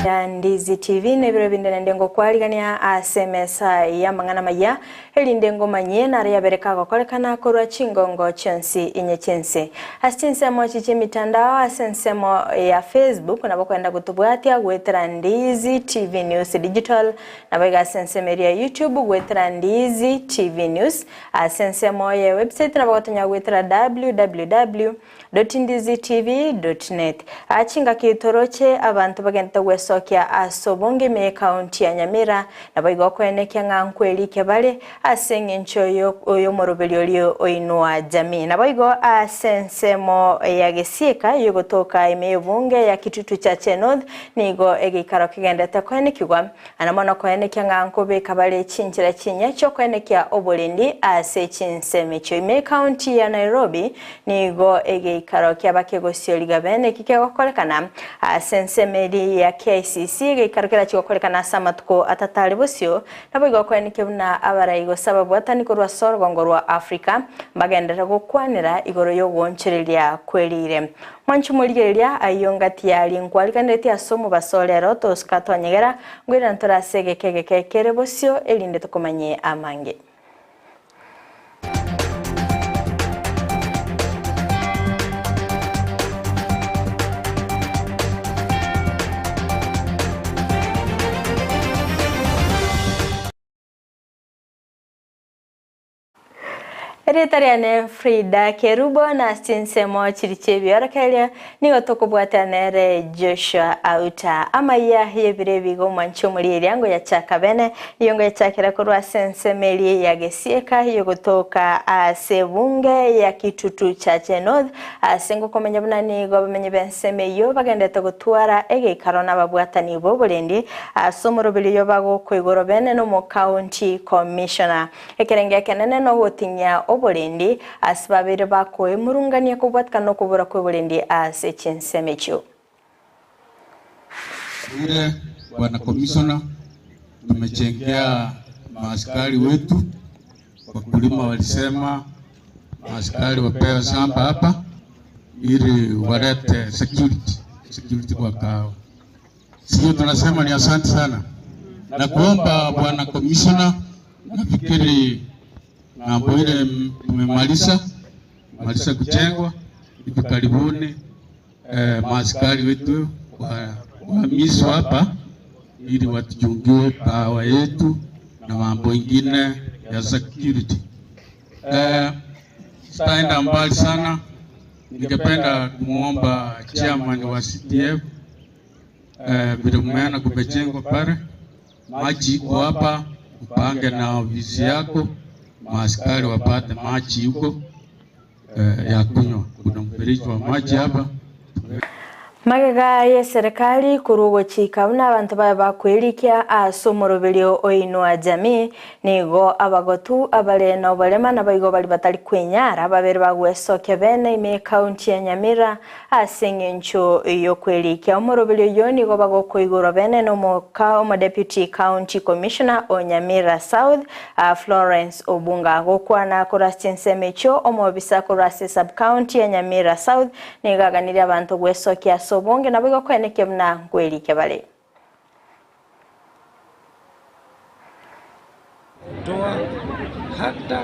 Ndizi TV nebiro bindene ndengo kwaligania asemesa ya mangana maya elindengo manye na ya bereka gokolekana korwa chingongo Chinsi inye Chinsa Chinsa mo chiche mitandao asensemo ya Facebook na bakwenda kutubwatia gwetera Ndizi TV News Digital na bega sensemo ya YouTube gwetera Ndizi TV News asensemo ya website na bakwatonya gwetera www.ndizitv.net achinga kitoroche abantu bagenda gwesokia asobonge me county ya Nyamira na boigo kwenekya ngankweli kebale asenge nchoyo oyo morobelyo oinwa jamii na boigo asensemo ya Gusii yogotoka imebunge ya kitutu cha Chenod nigo egikaro kigendete kwenekigwa anamona kwenekya ngankobe kabale chinchira chinyacho kwenekya obolindi ase Chinsa mecho me county ya Nairobi nigo egikaro kyabakegosyo ligabene kikegokolekana sensemeri ya Kisii gikarukira chikokolekana samatuko atatali bosyo nabigo kwenike buna abarayigo sababu atani korwa sorgongo rwa Afrika bagendera gukwanira igoro yo gonchereria kwelire mwanchu muligeria ayongati yali nkwalikanete asomo basolero toskatonyegera ngwira ntorasege kegekekere bosyo elinde tukomanye amange Eritariane Fridah Kerubo na Chinsa mo chirichebi orakalia nigo tokobwatanere Joshua Auta Amaya Ibere bigo mancho muri yango ya chakabene yongo ya chakira korwa sensemeli ya Gusii yogotoka asebunge ya kitutu cha Chenod asengo komenya buna nigo bamenye benseme yo bagenda togotwara ege karona babwatani bobolendi asomorobeli yo bago kwigoro bene no mo county commissioner ekerenge kenene no gotinya obolendi asibabere bako emurungania kubwatka no kubura kwebulendi ase Chinsa mecho ile bwana commissioner tumechengea maaskari wetu wakulima walisema maaskari wapewe shamba hapa ili walete security kwa kao sio tunasema ni asante sana na kuomba bwana commissioner nafikiri mambo ile tumemaliza kuchengwa hivi karibuni maaskari wetu wahamiswa hapa ili watujungie pawa yetu na mambo ingine ya security. Sitaenda mbali sana, ningependa kumuomba chairman wa CTF vile mmeana kumechengwa pale maji iko hapa upange na ofisi yako maaskari wapate maji huko ya kunywa. Kuna mfereji wa maji hapa. Magega ya serikali kurugo chika una abantu bakwelikia asomorobelyo oinwa jamii nigo abagotu abalena obalema na bayigo bali batali kwenyara babere bagwesoke bene ime county ya Nyamira asengencho yo kwelikia omorobelyo yo nigo bagoko igoro bene no mo deputy county commissioner o Nyamira South Florence Obunga gokwana kora Chinsa mecho omobisa kora sub county ya Nyamira South nigaganira abantu gwesoke bonge na bigo kweneke mna kweli kebale toa hata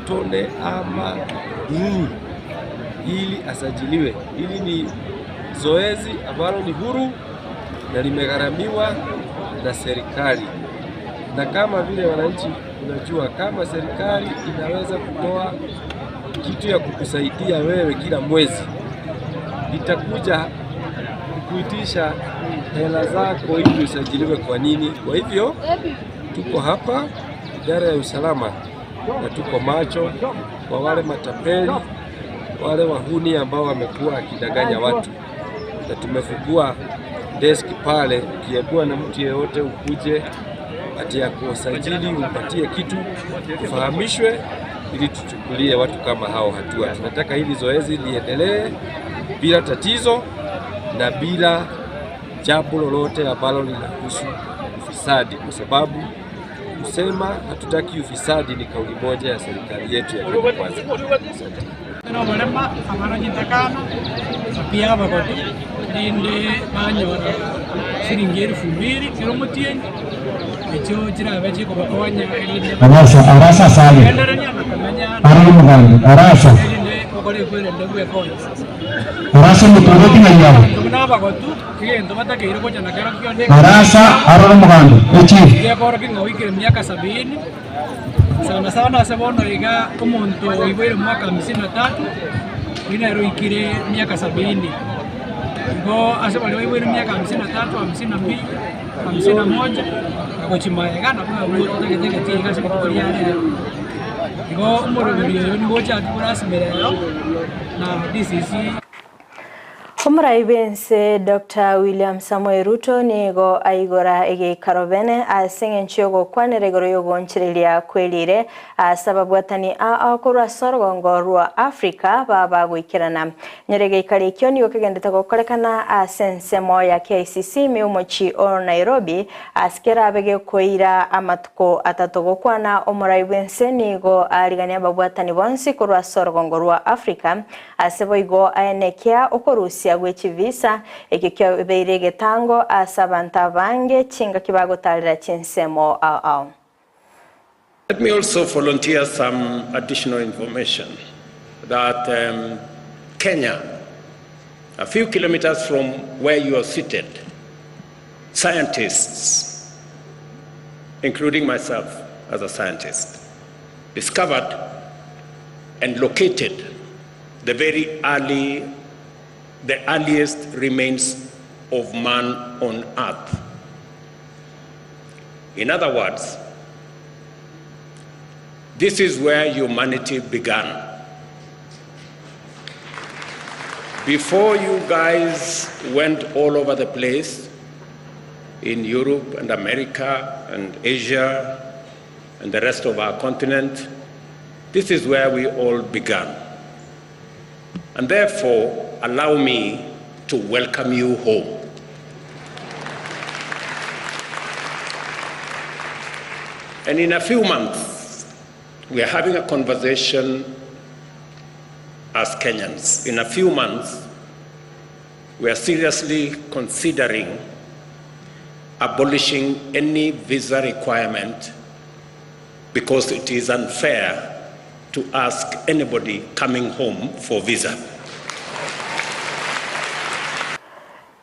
tone ama ili asajiliwe. Ili ni zoezi ambalo ni huru na limegharamiwa na serikali, na kama vile wananchi unajua kama serikali inaweza kutoa kitu ya kukusaidia wewe kila mwezi itakuja kuitisha hela zako ili usajiliwe kwa nini. Kwa hivyo tuko hapa idara ya usalama na tuko macho kwa wale matapeli, wale wahuni ambao wamekuwa akidanganya watu, na tumefungua desk pale. Ukiambiwa na mtu yeyote ukuje ati ya kusajili umpatie kitu ufahamishwe ili tuchukulie watu kama hao hatua. Tunataka hili zoezi liendelee bila tatizo na bila jambo lolote ambalo linahusu ufisadi, kwa sababu kusema hatutaki ufisadi ni kauli moja ya serikali yetu ya kwanza. rinde banyora shiringeri fumiri kiromutien echo chirabe chiko bakonya rinde arasa sali arasa kokore kwere ndegwe konya arasa mutoro tinayabo naba gotu kigendo batakire kocha nakara kyonde arasa aroro mugando echi ya kora kingo wikire miaka 70 sana sana sebono iga umuntu ibere mwaka 53 inero ikire miaka 70 ngo asebali ibere miaka 53 52 51 akochimaya kana kwa ulo tegete tinga sekitoria ngo umuro biriyo ni bocha turasmerero na this is Omuraibense Dr. William Samuel Ruto nigo aigora ege karobene asinge nchiogo kwaneregoro yogo nchirilia kwelire sababu atani akura sorgongo rwa Afrika baba gwikirana nyerege ikali kioni yokegendeta gokorekana asensemo ya KCC miumochi o Nairobi askera abege koira amatuko atatogokwana omuraibense nigo aligania babu atani bonsi kurwa sorgongo rwa Afrika asebo igo aenekia okorusia gwechi visa ekikyo beire getango asabanta bange chinga kibagotalira chinsemo au. Let me also volunteer some additional information that Kenya, a few kilometers from where you are seated, scientists, including myself as a scientist, discovered and located the earliest remains of man on earth. In other words, this is where humanity began. Before you guys went all over the place in Europe and America and Asia and the rest of our continent, this is where we all began. And therefore, allow me to welcome you home. And in a few months, we are having a conversation as Kenyans. In a few months, we are seriously considering abolishing any visa requirement because it is unfair to ask anybody coming home for visa.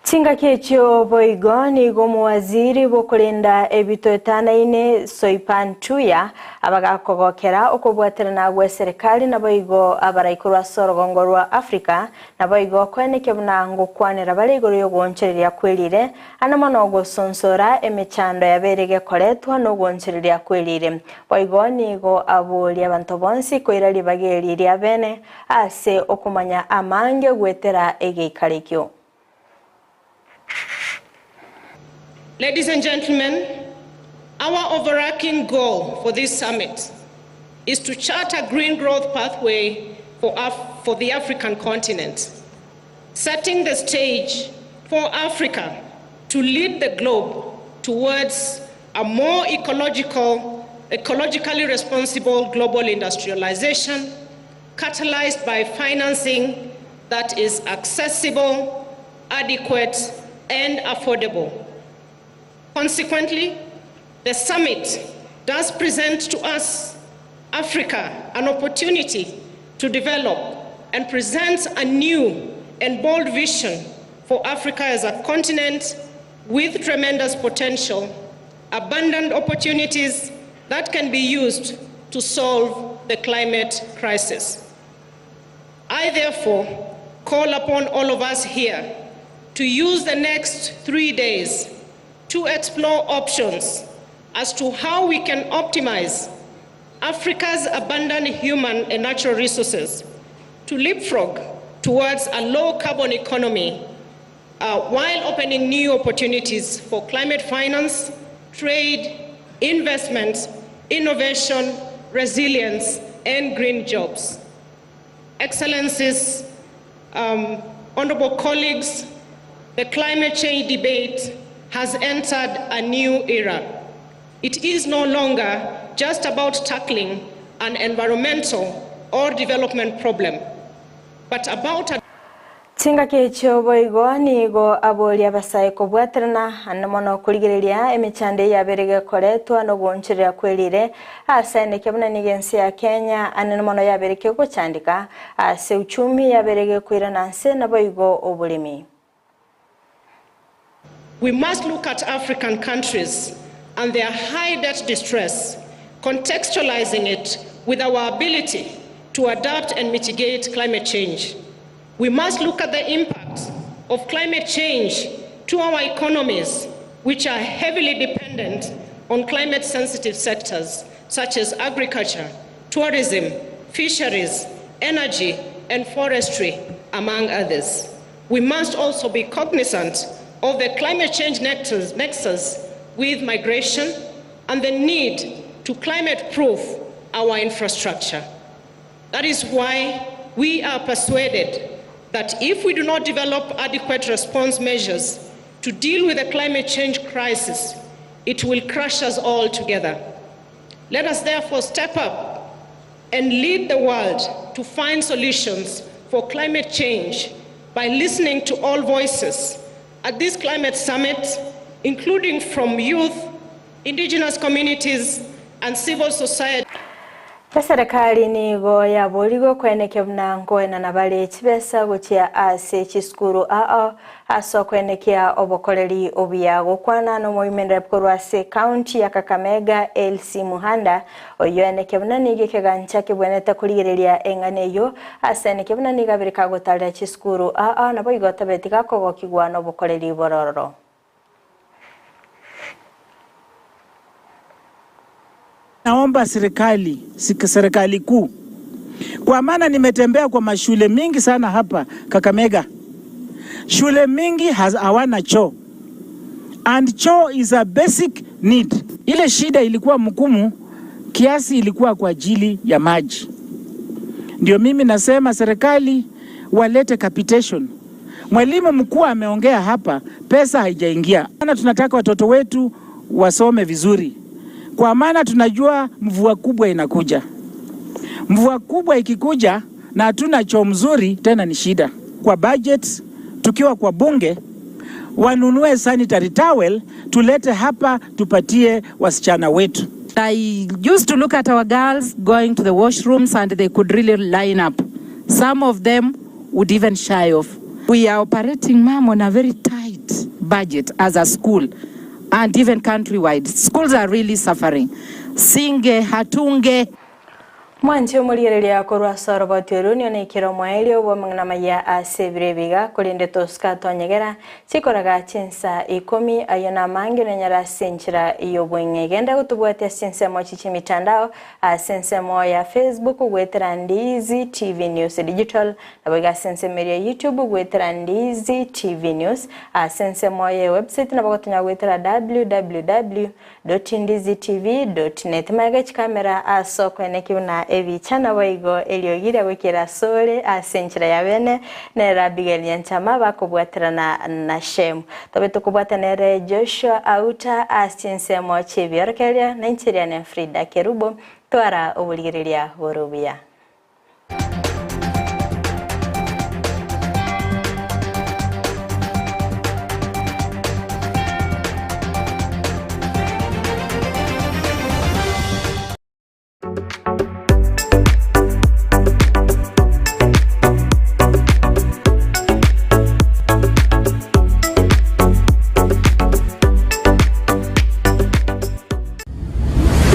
Chinga kechio boigoni gomu waziri bokulinda ebito etanaine soipantuya abagakogokera okubwaterana gwe serikali na boigo abaraikurwa sorgongo rwa Afrika na boigo kweneke bunango kwanera baligoro yogonchereria kwelire anamono gosonsora emechando yaberege koletwa no gonchereria kwelire boigo nigo abuli abantu bonsi koirali bageri abene ase okumanya amange gwetera egeikarikyo. Ladies and gentlemen, our overarching goal for this summit is to chart a green growth pathway for the African continent, setting the stage for Africa to lead the globe towards a more ecologically responsible global industrialization, catalyzed by financing that is accessible, adequate, and affordable. Consequently, the summit does present to us, Africa, an opportunity to develop and present a new and bold vision for Africa as a continent with tremendous potential, abundant opportunities that can be used to solve the climate crisis. I therefore call upon all of us here to use the next 3 days to explore options as to how we can optimize Africa's abundant human and natural resources to leapfrog towards a low-carbon economy while opening new opportunities for climate finance, trade, investment, innovation, resilience, and green jobs. Excellencies, honorable colleagues, the climate change debate has entered a new era. It is no longer just about tackling an environmental or development problem, but about Tinga kecho boigo nigo aboli abasai kubwaterana anamono kuligereria emichande yaberege koretwa no gonchirira kwelire asane kebuna nigensi ya Kenya anamono yabereke kuchandika ase uchumi yaberege kwirana nse na boigo obulimi. We must look at African countries and their high debt distress, contextualizing it with our ability to adapt and mitigate climate change. We must look at the impacts of climate change to our economies, which are heavily dependent on climate-sensitive sectors such as agriculture, tourism, fisheries, energy, and forestry, among others. We must also be cognizant of the climate change nexus with migration and the need to climate-proof our infrastructure. That is why we are persuaded that if we do not develop adequate response measures to deal with the climate change crisis, it will crush us all together. Let us therefore step up and lead the world to find solutions for climate change by listening to all voices at this climate summit, including from youth, indigenous communities, and civil society. Serikali nigo yaboligo kweneke mnango na bale chibesa gutia ase chiskuru aso kwenekea obokoleri obiyago kwana no moimenda pkorwase county ya Kakamega LC Muhanda oyeneke mnanige kegancha kibweneta kuligereria enganeyo ase neke mnaniga birika gotala chiskuru na boigo tabetika kogo kigwano obokoleri bororo. Naomba serikali kuu, kwa maana nimetembea kwa mashule mingi sana hapa Kakamega. Shule mingi hawana choo, and choo is a basic need. Ile shida ilikuwa mkumu kiasi ilikuwa kwa ajili ya maji. Ndio mimi nasema serikali walete capitation. Mwalimu mkuu ameongea hapa, pesa haijaingia. Maana tunataka watoto wetu wasome vizuri. Kwa maana tunajua mvua kubwa inakuja. Mvua kubwa ikikuja na hatuna choo mzuri tena ni shida. Kwa budget tukiwa kwa bunge wanunue sanitary towel tulete hapa tupatie wasichana wetu. I used to look at our girls going to the washrooms and they could really line up. Some of them would even shy off. We are operating, ma'am, on a very tight budget as a school. And even countrywide, schools are really suffering. Singe, hatunge. Mwancho muligereria korwa sorobotiru ni kiro mwaeli obwo mangana ya asebrebiga kolinde toska tonyegera chikoraga Chinsa 10 ayona mangi nyara senchira iyo bwenge genda gutubwate Chinsa mo chichi mitandao Chinsa mo ya Facebook gwetera Ndizi TV News Digital nabaga Chinsa media YouTube gwetera Ndizi TV News Chinsa mo ya website nabagotonya gwetera www.ndizitv.net magachi kamera aso kwenekibuna evi chana waigo eliogira wekera sole asenchira ya bene nera bigelia nchama bakubwaterana na shemu tobe tukubwatanere Joshua Auta Chinsa mo chibiorkelia na nchiria ne Fridah Kerubo twara obuligerelia borubia.